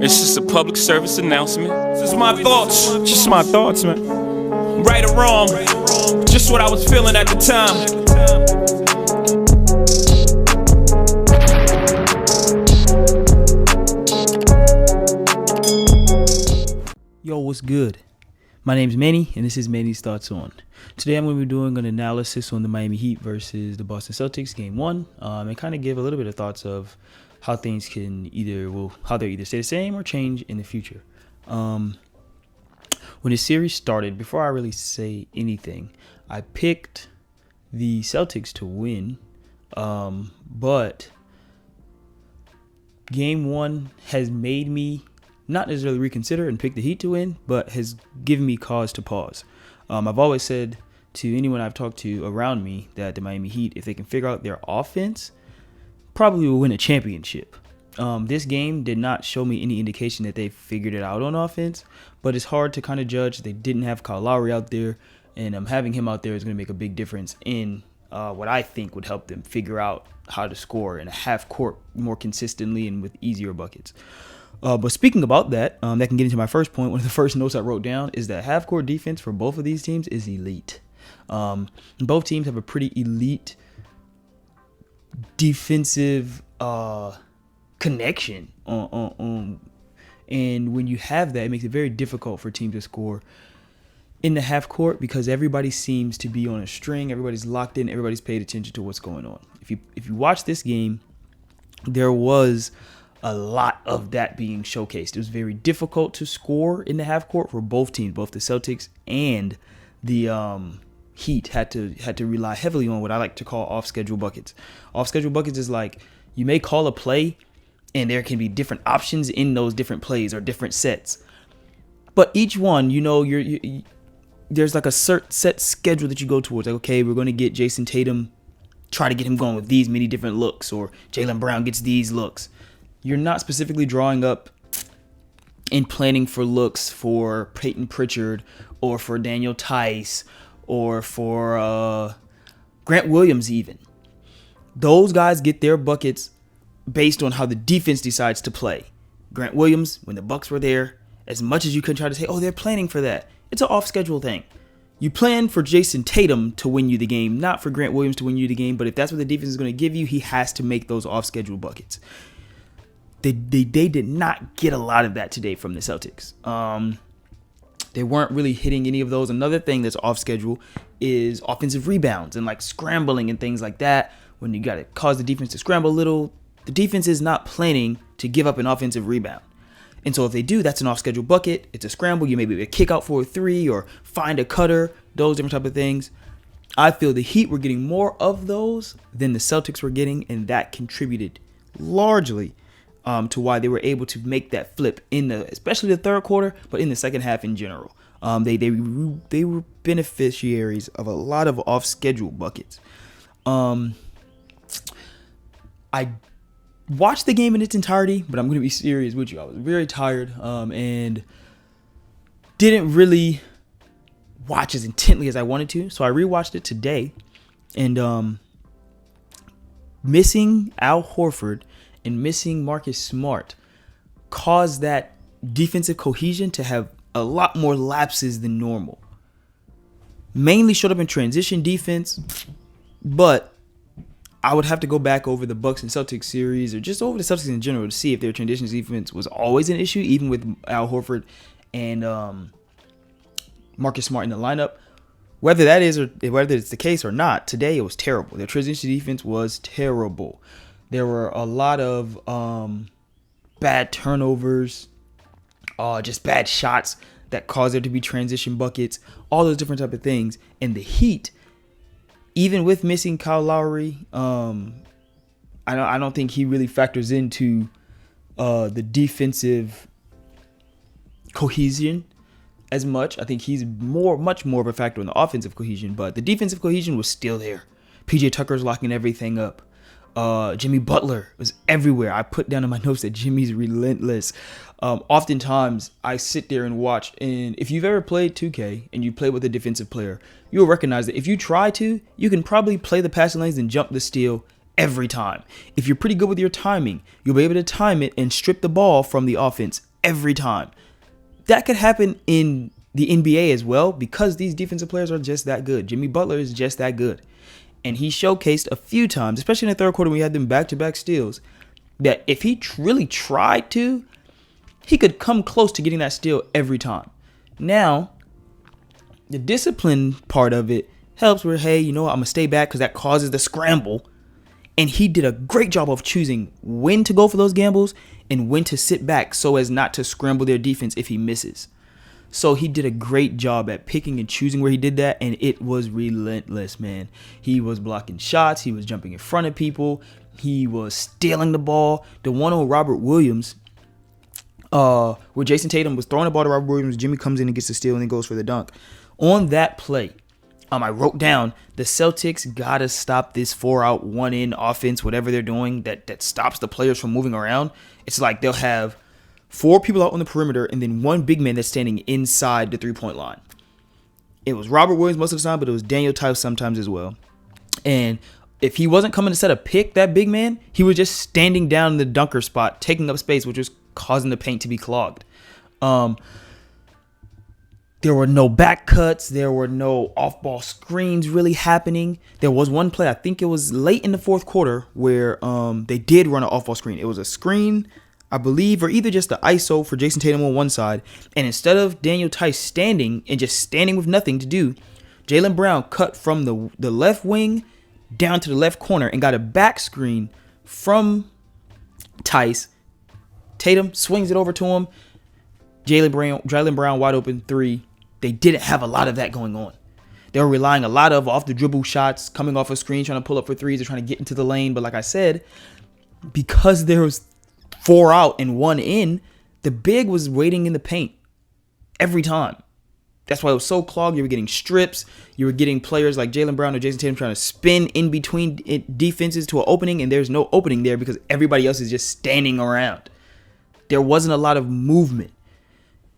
This is a public service announcement. This is my thoughts. Just my thoughts, man. Right or wrong, just what I was feeling at the time. Yo, what's good? My name's Manny, and this is Manny's Thoughts On. Today I'm going to be doing an analysis on the Miami Heat versus the Boston Celtics Game 1, and kind of give a little bit of thoughts of how things can how they either stay the same or change in the future. When the series started, before I really say anything, I picked the Celtics to win, but Game 1 has made me not necessarily reconsider and pick the Heat to win, but has given me cause to pause. I've always said to anyone I've talked to around me that the Miami Heat, if they can figure out their offense, probably will win a championship. This game did not show me any indication that they figured it out on offense, but it's hard to kind of judge. They didn't have Kyle Lowry out there, and having him out there is going to make a big difference in what I think would help them figure out how to score in a half court more consistently and with easier buckets. But speaking about that, that can get into my first point. One of the first notes I wrote down is that half-court defense for both of these teams is elite. Both teams have a pretty elite defensive connection. And when you have that, it makes it very difficult for teams to score in the half-court because everybody seems to be on a string. Everybody's locked in. Everybody's paid attention to what's going on. If you watch this game, there was a lot of that being showcased. It was very difficult to score in the half court for both teams. Both the Celtics and the Heat had to rely heavily on what I like to call off-schedule buckets. Off-schedule buckets is like you may call a play and there can be different options in those different plays or different sets. But each one, there's like a set schedule that you go towards. Like, okay, we're going to get Jason Tatum, try to get him going with these many different looks, or Jaylen Brown gets these looks. You're not specifically drawing up and planning for looks for Peyton Pritchard or for Daniel Tice or for Grant Williams even. Those guys get their buckets based on how the defense decides to play. Grant Williams, when the Bucks were there, as much as you could try to say, oh, they're planning for that, it's an off-schedule thing. You plan for Jason Tatum to win you the game, not for Grant Williams to win you the game, but if that's what the defense is going to give you, he has to make those off-schedule buckets. They did not get a lot of that today from the Celtics. They weren't really hitting any of those. Another thing that's off schedule is offensive rebounds and like scrambling and things like that. When you got to cause the defense to scramble a little, the defense is not planning to give up an offensive rebound. And so if they do, that's an off schedule bucket. It's a scramble. You may be able to kick out for a three or find a cutter, those different type of things. I feel the Heat were getting more of those than the Celtics were getting, and that contributed largely to why they were able to make that flip especially the third quarter, but in the second half in general. They were beneficiaries of a lot of off-schedule buckets. I watched the game in its entirety, but I'm going to be serious with you. I was very tired and didn't really watch as intently as I wanted to. So I rewatched it today, and missing Al Horford and missing Marcus Smart caused that defensive cohesion to have a lot more lapses than normal. Mainly showed up in transition defense, but I would have to go back over the Bucks and Celtics series or just over the Celtics in general to see if their transition defense was always an issue, even with Al Horford and Marcus Smart in the lineup. Whether that is or whether it's the case or not, today it was terrible. Their transition defense was terrible. There were a lot of bad turnovers, just bad shots that caused there to be transition buckets, all those different type of things. And the Heat, even with missing Kyle Lowry, I don't think he really factors into the defensive cohesion as much. I think he's much more of a factor in the offensive cohesion, but the defensive cohesion was still there. PJ Tucker's locking everything up. Jimmy Butler was everywhere. I put down in my notes that Jimmy's relentless. Oftentimes, I sit there and watch. And if you've ever played 2K and you play with a defensive player, you'll recognize that if you try to, you can probably play the passing lanes and jump the steal every time. If you're pretty good with your timing, you'll be able to time it and strip the ball from the offense every time. That could happen in the NBA as well because these defensive players are just that good. Jimmy Butler is just that good. And he showcased a few times, especially in the third quarter when we had them back-to-back steals, that if he really tried to, he could come close to getting that steal every time. Now, the discipline part of it helps where, hey, you know what, I'm going to stay back because that causes the scramble. And he did a great job of choosing when to go for those gambles and when to sit back so as not to scramble their defense if he misses. So he did a great job at picking and choosing where he did that, and it was relentless, man. He was blocking shots. He was jumping in front of people. He was stealing the ball. The one on Robert Williams, where Jason Tatum was throwing the ball to Robert Williams, Jimmy comes in and gets the steal and then goes for the dunk. On that play, I wrote down the Celtics got to stop this 4-out, 1-in offense, whatever they're doing that stops the players from moving around. It's like they'll have 4 people out on the perimeter and then 1 big man that's standing inside the 3-point line. It was Robert Williams most of the time, but it was Daniel Tice sometimes as well. And if he wasn't coming to set a pick, that big man, he was just standing down in the dunker spot, taking up space, which was causing the paint to be clogged. There were no back cuts. There were no off-ball screens really happening. There was one play, I think it was late in the fourth quarter, where they did run an off-ball screen. It was a screen, I believe, or either just the ISO for Jason Tatum on one side. And instead of Daniel Tice standing and just standing with nothing to do, Jaylen Brown cut from the left wing down to the left corner and got a back screen from Tice. Tatum swings it over to him. Jaylen Brown wide open 3. They didn't have a lot of that going on. They were relying a lot of off the dribble shots, coming off a screen, trying to pull up for threes, or trying to get into the lane. But like I said, because there was 4 out and 1 in, the big was waiting in the paint every time. That's why it was so clogged. You were getting strips. You were getting players like Jaylen Brown or Jason Tatum trying to spin in between defenses to an opening, and there's no opening there because everybody else is just standing around. There wasn't a lot of movement.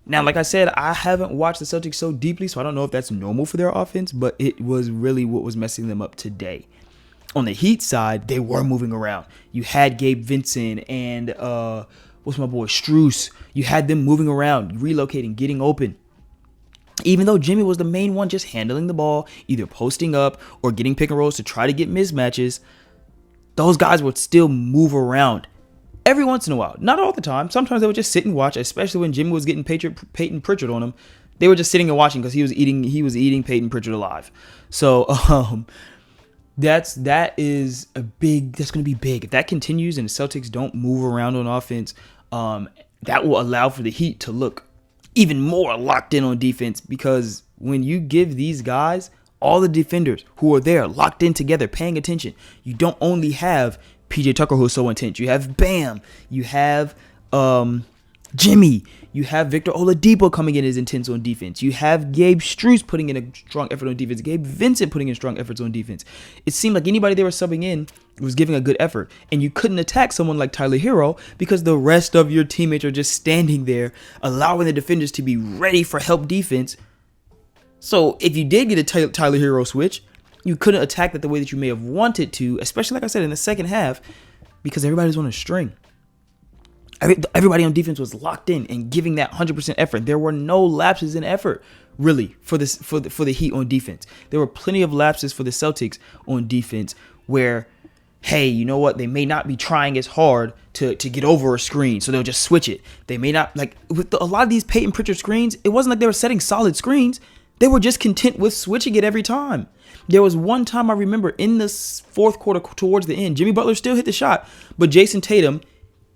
Now, like I said, I haven't watched the Celtics so deeply, so I don't know if that's normal for their offense, but it was really what was messing them up today. On the Heat side, they were moving around. You had Gabe Vincent and what's my boy, Strus. You had them moving around, relocating, getting open. Even though Jimmy was the main one just handling the ball, either posting up or getting pick and rolls to try to get mismatches, those guys would still move around. Every once in a while. Not all the time. Sometimes they would just sit and watch, especially when Jimmy was getting Peyton Pritchard on him. They were just sitting and watching because he was eating Peyton Pritchard alive. So that's going to be big. If that continues and the Celtics don't move around on offense, that will allow for the Heat to look even more locked in on defense, because when you give these guys, all the defenders who are there locked in together, paying attention, you don't only have PJ Tucker, who's so intense. You have Bam. You have Jimmy. You have Victor Oladipo coming in as intense on defense. You have Gabe Strus putting in a strong effort on defense. Gabe Vincent putting in strong efforts on defense. It seemed like anybody they were subbing in was giving a good effort. And you couldn't attack someone like Tyler Hero because the rest of your teammates are just standing there, allowing the defenders to be ready for help defense. So if you did get a Tyler Hero switch, you couldn't attack that the way that you may have wanted to, especially, like I said, in the second half, because everybody was on a string. Everybody on defense was locked in and giving that 100% effort. There were no lapses in effort, really, for the Heat on defense. There were plenty of lapses for the Celtics on defense where, hey, you know what? They may not be trying as hard to get over a screen, so they'll just switch it. They may not, like, with a lot of these Peyton Pritchard screens, it wasn't like they were setting solid screens. They were just content with switching it every time. There was one time I remember in the fourth quarter towards the end, Jimmy Butler still hit the shot, but Jason Tatum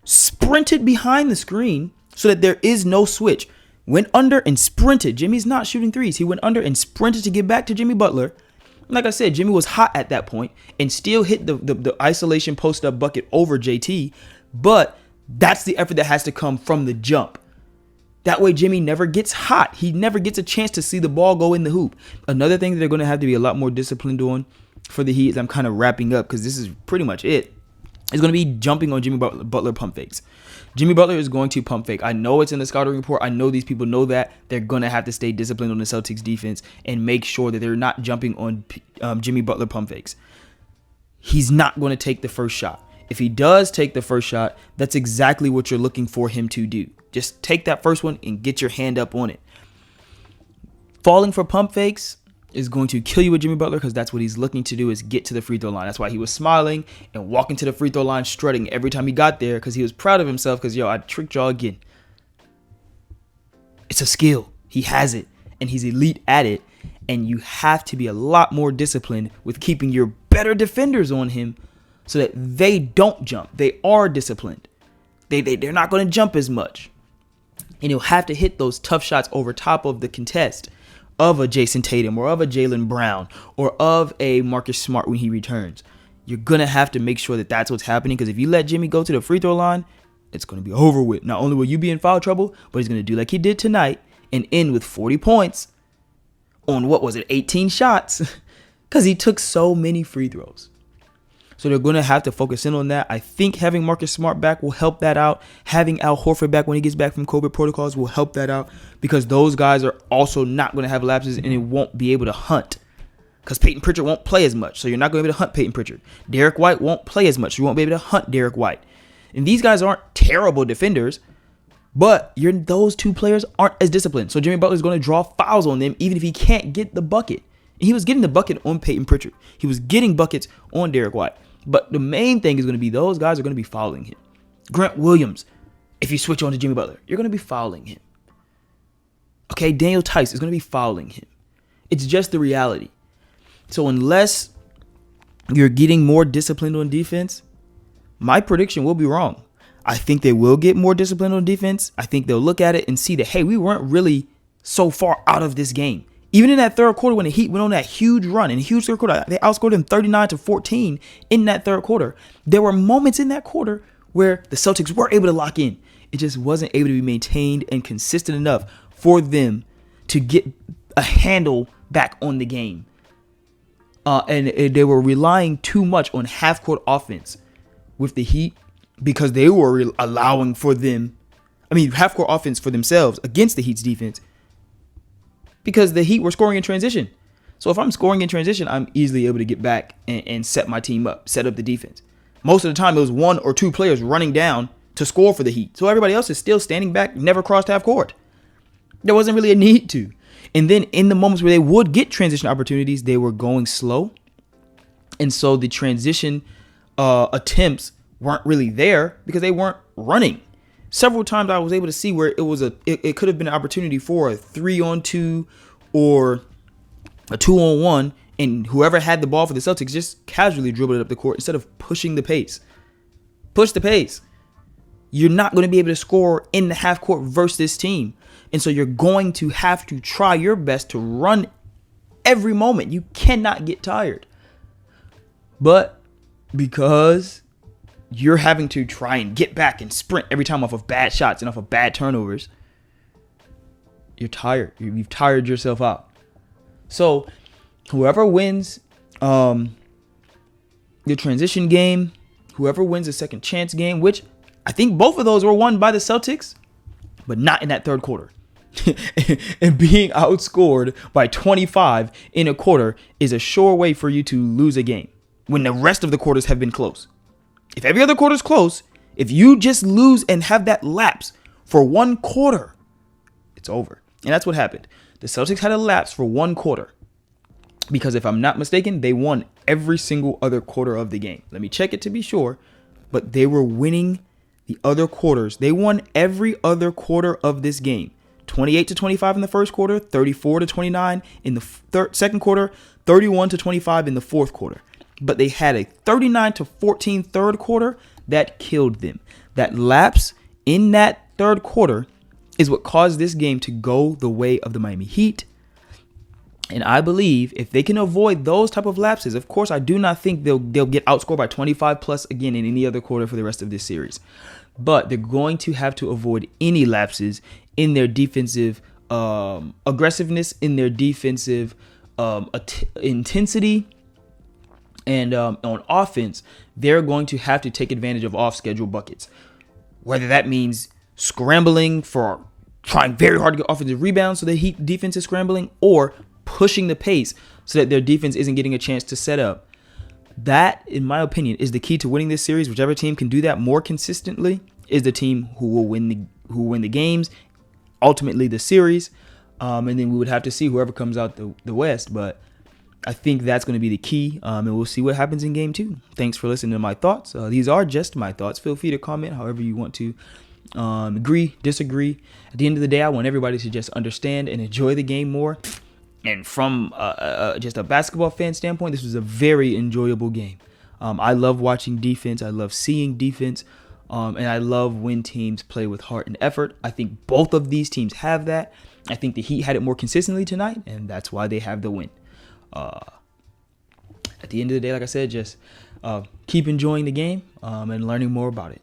sprinted behind the screen so that there is no switch. Went under and sprinted. Jimmy's not shooting threes. He went under and sprinted to get back to Jimmy Butler. Like I said, Jimmy was hot at that point and still hit the isolation post-up bucket over JT, but that's the effort that has to come from the jump. That way, Jimmy never gets hot. He never gets a chance to see the ball go in the hoop. Another thing that they're going to have to be a lot more disciplined on for the Heat, as I'm kind of wrapping up because this is pretty much it, is going to be jumping on Jimmy Butler pump fakes. Jimmy Butler is going to pump fake. I know it's in the scouting report. I know these people know that. They're going to have to stay disciplined on the Celtics defense and make sure that they're not jumping on Jimmy Butler pump fakes. He's not going to take the first shot. If he does take the first shot, that's exactly what you're looking for him to do. Just take that first one and get your hand up on it. Falling for pump fakes is going to kill you with Jimmy Butler because that's what he's looking to do, is get to the free throw line. That's why he was smiling and walking to the free throw line strutting every time he got there, because he was proud of himself because, I tricked y'all again. It's a skill. He has it, and he's elite at it, and you have to be a lot more disciplined with keeping your better defenders on him so that they don't jump. They are disciplined. They're not going to jump as much. And you'll have to hit those tough shots over top of the contest of a Jason Tatum or of a Jaylen Brown or of a Marcus Smart when he returns. You're going to have to make sure that that's what's happening, because if you let Jimmy go to the free throw line, it's going to be over with. Not only will you be in foul trouble, but he's going to do like he did tonight and end with 40 points on 18 shots, because he took so many free throws. So they're going to have to focus in on that. I think having Marcus Smart back will help that out. Having Al Horford back when he gets back from COVID protocols will help that out, because those guys are also not going to have lapses and it won't be able to hunt, because Peyton Pritchard won't play as much. So you're not going to be able to hunt Peyton Pritchard. Derek White won't play as much. So you won't be able to hunt Derek White. And these guys aren't terrible defenders, but those two players aren't as disciplined. So Jimmy Butler is going to draw fouls on them even if he can't get the bucket. And he was getting the bucket on Peyton Pritchard. He was getting buckets on Derek White. But the main thing is going to be those guys are going to be fouling him. Grant Williams, if you switch on to Jimmy Butler, you're going to be fouling him. Okay, Daniel Tice is going to be fouling him. It's just the reality. So unless you're getting more disciplined on defense, my prediction will be wrong. I think they will get more disciplined on defense. I think they'll look at it and see that, hey, we weren't really so far out of this game. Even in that third quarter when the Heat went on that huge run, in a huge third quarter, they outscored them 39-14 in that third quarter. There were moments in that quarter where the Celtics were able to lock in. It just wasn't able to be maintained and consistent enough for them to get a handle back on the game. And they were relying too much on half-court offense with the Heat, because they were allowing for them, half-court offense for themselves against the Heat's defense, because the Heat were scoring in transition. So if I'm scoring in transition, I'm easily able to get back and set my team up, set up the defense. Most of the time, it was one or two players running down to score for the Heat. So everybody else is still standing back, never crossed half court. There wasn't really a need to. And then in the moments where they would get transition opportunities, they were going slow. And so the transition attempts weren't really there because they weren't running. Several times I was able to see where it could have been an opportunity for a 3-on-2 or a 2-on-1, and whoever had the ball for the Celtics just casually dribbled it up the court instead of pushing the pace. Push the pace. You're not going to be able to score in the half court versus this team. And so you're going to have to try your best to run every moment. You cannot get tired. But because you're having to try and get back and sprint every time off of bad shots and off of bad turnovers, you're tired. You've tired yourself out. So whoever wins the transition game, whoever wins the second chance game, which I think both of those were won by the Celtics, but not in that third quarter. And being outscored by 25 in a quarter is a sure way for you to lose a game when the rest of the quarters have been close. If every other quarter is close, if you just lose and have that lapse for one quarter, it's over. And that's what happened. The Celtics had a lapse for one quarter because, if I'm not mistaken, they won every single other quarter of the game. Let me check it to be sure, but they were winning the other quarters. They won every other quarter of this game. 28-25 in the first quarter, 34-29 in the second quarter, 31-25 in the fourth quarter. But they had a 39-14 third quarter that killed them. That lapse in that third quarter is what caused this game to go the way of the Miami Heat. And I believe if they can avoid those type of lapses, of course, I do not think they'll get outscored by 25 plus again in any other quarter for the rest of this series. But they're going to have to avoid any lapses in their defensive aggressiveness, in their defensive intensity. And on offense, they're going to have to take advantage of off-schedule buckets. Whether that means scrambling for trying very hard to get offensive rebounds so the Heat defense is scrambling, or pushing the pace so that their defense isn't getting a chance to set up. That, in my opinion, is the key to winning this series. Whichever team can do that more consistently is the team who will win who win the games, ultimately the series, and then we would have to see whoever comes out the West. But I think that's going to be the key, and we'll see what happens in Game 2. Thanks for listening to my thoughts. These are just my thoughts. Feel free to comment however you want to. Agree, disagree. At the end of the day, I want everybody to just understand and enjoy the game more. And from just a basketball fan standpoint, this was a very enjoyable game. I love watching defense. I love seeing defense. And I love when teams play with heart and effort. I think both of these teams have that. I think the Heat had it more consistently tonight, and that's why they have the win. At the end of the day, like I said, just keep enjoying the game and learning more about it.